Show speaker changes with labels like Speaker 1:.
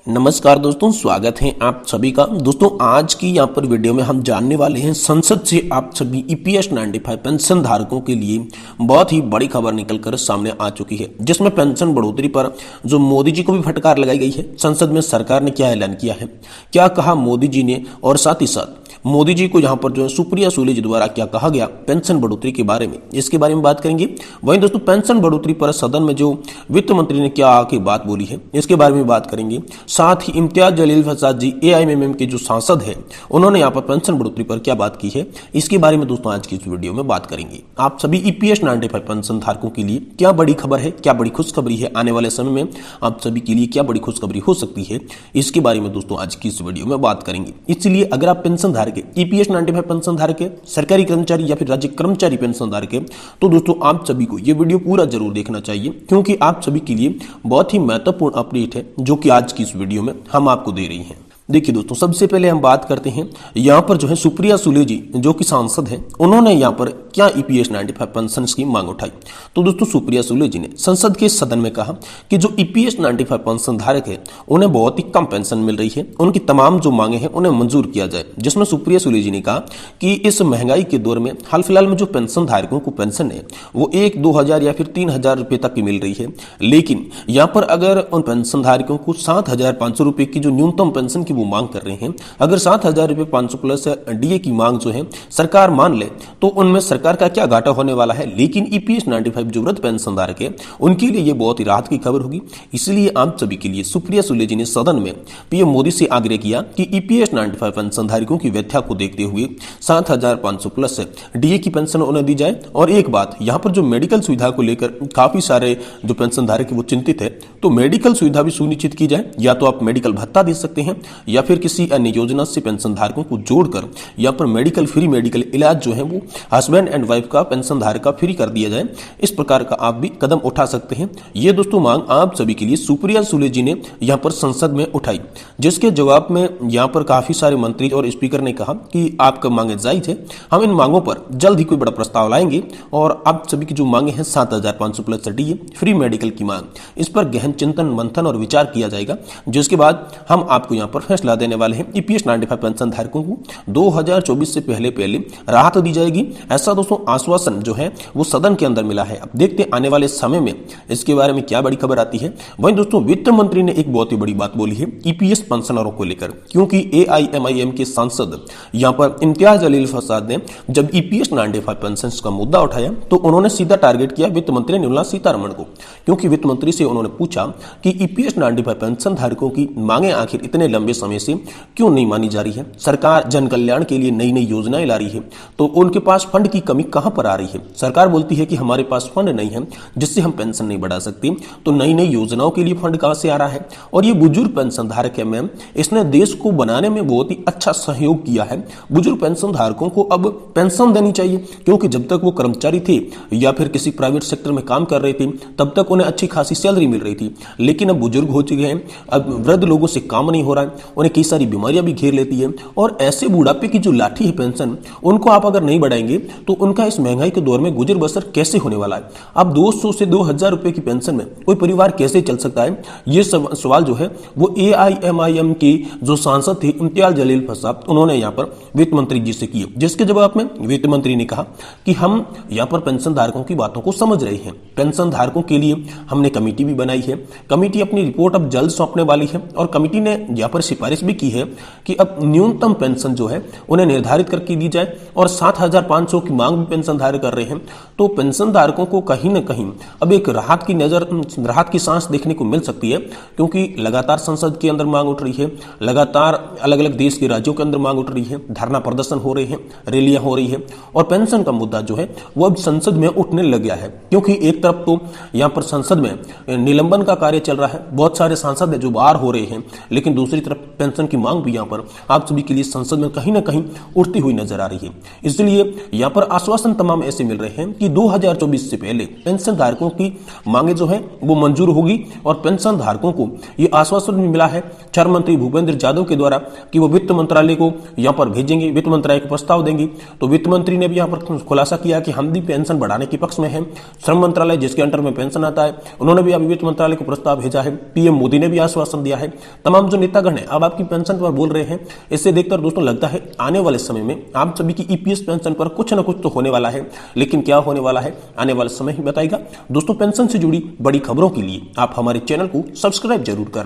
Speaker 1: नमस्कार दोस्तों, स्वागत है आप सभी का। दोस्तों आज की यहाँ पर वीडियो में हम जानने वाले हैं संसद से आप सभी ईपीएस 95 पेंशन धारकों के लिए बहुत ही बड़ी खबर निकलकर सामने आ चुकी है, जिसमें पेंशन बढ़ोतरी पर जो मोदी जी को भी फटकार लगाई गई है। संसद में सरकार ने क्या ऐलान किया है, क्या कहा मोदी जी ने, और साथ ही साथ मोदी जी को यहाँ पर जो है सुप्रिया सुले जी द्वारा क्या कहा गया पेंशन बढ़ोतरी के बारे में, इसके बारे में बात करेंगे। वहीं दोस्तों पेंशन बढ़ोतरी पर सदन में जो वित्त मंत्री ने क्या आके बात बोली है, इसके बारे में बात करेंगे। साथ ही इम्तियाज जलील फसाद जी एआईएमआईएम के जो सांसद हैं, उन्होंने यहाँ पर पेंशन बढ़ोतरी पर क्या बात की है, इसके बारे में दोस्तों आज की इस वीडियो में बात करेंगे। आप सभी ईपीएस 95 पेंशन धारकों के लिए क्या बड़ी खबर है, क्या बड़ी खुशखबरी है, आने वाले समय में आप सभी के लिए क्या बड़ी खुशखबरी हो सकती है, इसके बारे में दोस्तों आज की इस वीडियो में बात करेंगे। इसलिए अगर आप पेंशन धारक ईपीएस 95 पेंशन धारक है, सरकारी कर्मचारी या फिर राज्य कर्मचारी पेंशन धारक है, तो दोस्तों आप सभी को यह वीडियो पूरा जरूर देखना चाहिए, क्योंकि आप सभी के लिए बहुत ही महत्वपूर्ण अपडेट है जो कि आज की इस वीडियो में हम आपको दे रही हैं। देखिए दोस्तों, सबसे पहले हम बात करते हैं यहाँ पर जो है सुप्रिया सुले जी जो कि सांसद हैं, उन्होंने यहाँ पर क्या ईपीएस 95 पेंशन की मांग उठाई। तो दोस्तों सुप्रिया सुले जी ने संसद के सदन में कहा कि जो ईपीएस 95 पेंशन धारक है उन्हें बहुत ही कम पेंशन मिल रही है, उनकी तमाम जो मांगे हैं उन्हें मंजूर किया जाए। जिसमें सुप्रिया सुले जी ने कहा कि इस महंगाई के दौर में हाल फिलहाल में जो पेंशन धारकों को पेंशन है वो 1-2 या फिर 3,000 रुपये तक की मिल रही है, लेकिन यहाँ पर अगर उन पेंशन धारकों को 7,500 रुपये की जो न्यूनतम पेंशन की वो मांग कर रहे हैं, अगर 7,000 रुपये 500 प्लस डीए की मांग जो है सरकार मान ले तो उनमें सरकार का क्या घाटा होने वाला है। लेकिन ईपीएस 95 जो वृद्ध पेंशन धारक है उनके लिए ये बहुत ही राहत की खबर होगी। इसलिए आप सभी के लिए सुप्रिया सुले जी ने सदन में पीएम मोदी से आग्रह किया कि ईपीएस 95 पेंशन धारकों की व्याख्या को देखते हुए 7,500 प्लस डीए की पेंशन उन्हें दी जाए। और एक बात यहाँ पर जो मेडिकल सुविधा को लेकर काफी सारे जो पेंशन धारक है वो चिंतित है, तो मेडिकल सुविधा भी सुनिश्चित की जाए। या तो आप मेडिकल भत्ता दे सकते हैं या फिर किसी अन्य योजना से पेंशन धारकों को जोड़कर यहाँ पर फ्री मेडिकल इलाज जो है वो हस्बैंड एंड वाइफ का पेंशन धारक का फ्री कर दिया जाए। इस प्रकार का आप भी कदम उठा सकते हैं। ये दोस्तों मांग आप सभी के लिए सुप्रिया सुले जी ने यहाँ पर संसद में उठाई, जिसके जवाब में यहाँ पर काफी सारे मंत्री और स्पीकर ने कहा कि आपका मांगे जायज है, हम इन मांगों पर जल्द ही कोई बड़ा प्रस्ताव लाएंगे। और आप सभी की जो मांगे हैं 7,500 प्लस डीए फ्री मेडिकल की मांग, इस पर गहन चिंतन मंथन और विचार किया जाएगा, जिसके बाद हम आपको यहाँ पर फैसला देने वाले हैं। ईपीएस 95 पेंशन धारकों को 2024 से पहले राहत दी जाएगी, ऐसा दोस्तों आश्वासन जो है वो सदन के अंदर मिला है। अब देखते हैं आने वाले समय में इसके बारे में क्या बड़ी खबर आती है। वहीं दोस्तों वित्त मंत्री ने एक बहुत ही बड़ी बात बोली है ईपीएस पेंशनरों को लेकर, क्योंकि एआईएमआईएम के सांसद यहाँ पर इम्तियाज जलील फसाद ने जब ईपीएस 95 पेंशन का मुद्दा उठाया तो उन्होंने सीधा टारगेट किया वित्त मंत्री निर्मला सीतारमण को, क्योंकि वित्त मंत्री से उन्होंने पूछा कि ईपीएस 95 पेंशन धारकों की मांगे आखिर इतने लंबे समय से क्यों नहीं मानी जा रही है। सरकार जन कल्याण के लिए नई नई योजनाएं ला रही है, तो उनके पास फंड की कमी कहां पर आ रही है। सरकार बोलती है कि हमारे पास फंड नहीं है जिससे हम पेंशन नहीं बढ़ा सकते, तो नई नई योजनाओं के लिए फंड कहां से आ रहा है। और ये बुजुर्ग पेंशन धारक है मैम, इसने देश को बनाने में बहुत ही अच्छा सहयोग किया है। बुजुर्ग पेंशन धारकों को अब पेंशन देनी चाहिए, क्योंकि जब तक वो कर्मचारी थे या फिर किसी प्राइवेट सेक्टर में काम कर रहे थे तब तक उन्हें अच्छी खासी सैलरी मिल रही थी, लेकिन अब बुजुर्ग हो चुके हैं, अब वृद्ध लोगों से काम नहीं हो रहा है, उन्हें कई सारी बीमारियां भी घेर लेती है। और ऐसे बुढ़ापे की जो लाठी है पेंशन, उनको आप अगर नहीं बढ़ाएंगे तो उनका इस महंगाई के दौर में गुजर बसर कैसे होने वाला है। अब 200 से 2,000 रुपए की पेंशन में कोई परिवार कैसे चल सकता है, ये सवाल जो है वो एआईएमआईएम के जो सांसद थे इम्तियाज जलील फसाद, उन्होंने यहाँ पर वित्त मंत्री जी से किए, जिसके जवाब में वित्त मंत्री ने कहा कि हम यहाँ पर पेंशन धारकों की बातों को समझ रहे हैं। पेंशन धारकों के लिए हमने कमेटी भी बनाई है, कमेटी अपनी रिपोर्ट अब जल्द सौंपने वाली है। और कमेटी ने यहाँ पर सिफारिश भी की है कि अब न्यूनतम पेंशन जो है उन्हें निर्धारित करके दी जाए। और 7,500 की मांग भी पेंशन धारक कर रहे हैं, तो पेंशन धारकों को कहीं ना कहीं अब एक राहत की सांस देखने को मिल सकती है, क्योंकि लगातार संसद के अंदर मांग उठ रही है, लगातार अलग अलग देश के राज्यों के अंदर मांग उठ रही है, धरना प्रदर्शन हो रहे हैं, रैलियां हो रही है, और पेंशन का मुद्दा जो है वो अब संसद में उठने लग गया है। क्योंकि एक तरफ तो यहाँ पर संसद में निलंबन का कार्य चल रहा है, बहुत सारे सांसद है जो बाहर हो रहे हैं, लेकिन दूसरी तरफ पेंशन की मांग भी यहाँ पर आप सभी के लिए संसद में कहीं ना कहीं उठती हुई नजर आ रही है। इसलिए यहाँ पर आश्वासन तमाम ऐसे मिल रहे हैं कि 2024 से पहले पेंशन धारकों की मांगे जो है वो मंजूर होगी और पेंशन धारकों को ये आश्वासन भी मिला है चार मंत्री भूपेंद्र यादव के द्वारा कि वो वित्त मंत्रालय को यहाँ पर भेजेंगे, वित्त मंत्रालय को प्रस्ताव देंगे। तो वित्त मंत्री ने भी यहाँ पर खुलासा किया कि हम भी पेंशन बढ़ाने के पक्ष में हैं। श्रम मंत्रालय जिसके अंडर में पेंशन आता है, उन्होंने भी अभी वित्त मंत्रालय को प्रस्ताव भेजा है। पीएम मोदी ने भी आश्वासन दिया है। तमाम जो नेतागण है अब आपकी पेंशन पर बोल रहे हैं। इससे देखकर दोस्तों लगता है आने वाले समय में आप सभी की ईपीएस पेंशन पर कुछ न कुछ तो होने वाला है, लेकिन क्या होने वाला है आने वाला समय ही बताएगा। दोस्तों पेंशन से जुड़ी बड़ी खबरों के लिए आप हमारे चैनल को सब्सक्राइब जरूर कर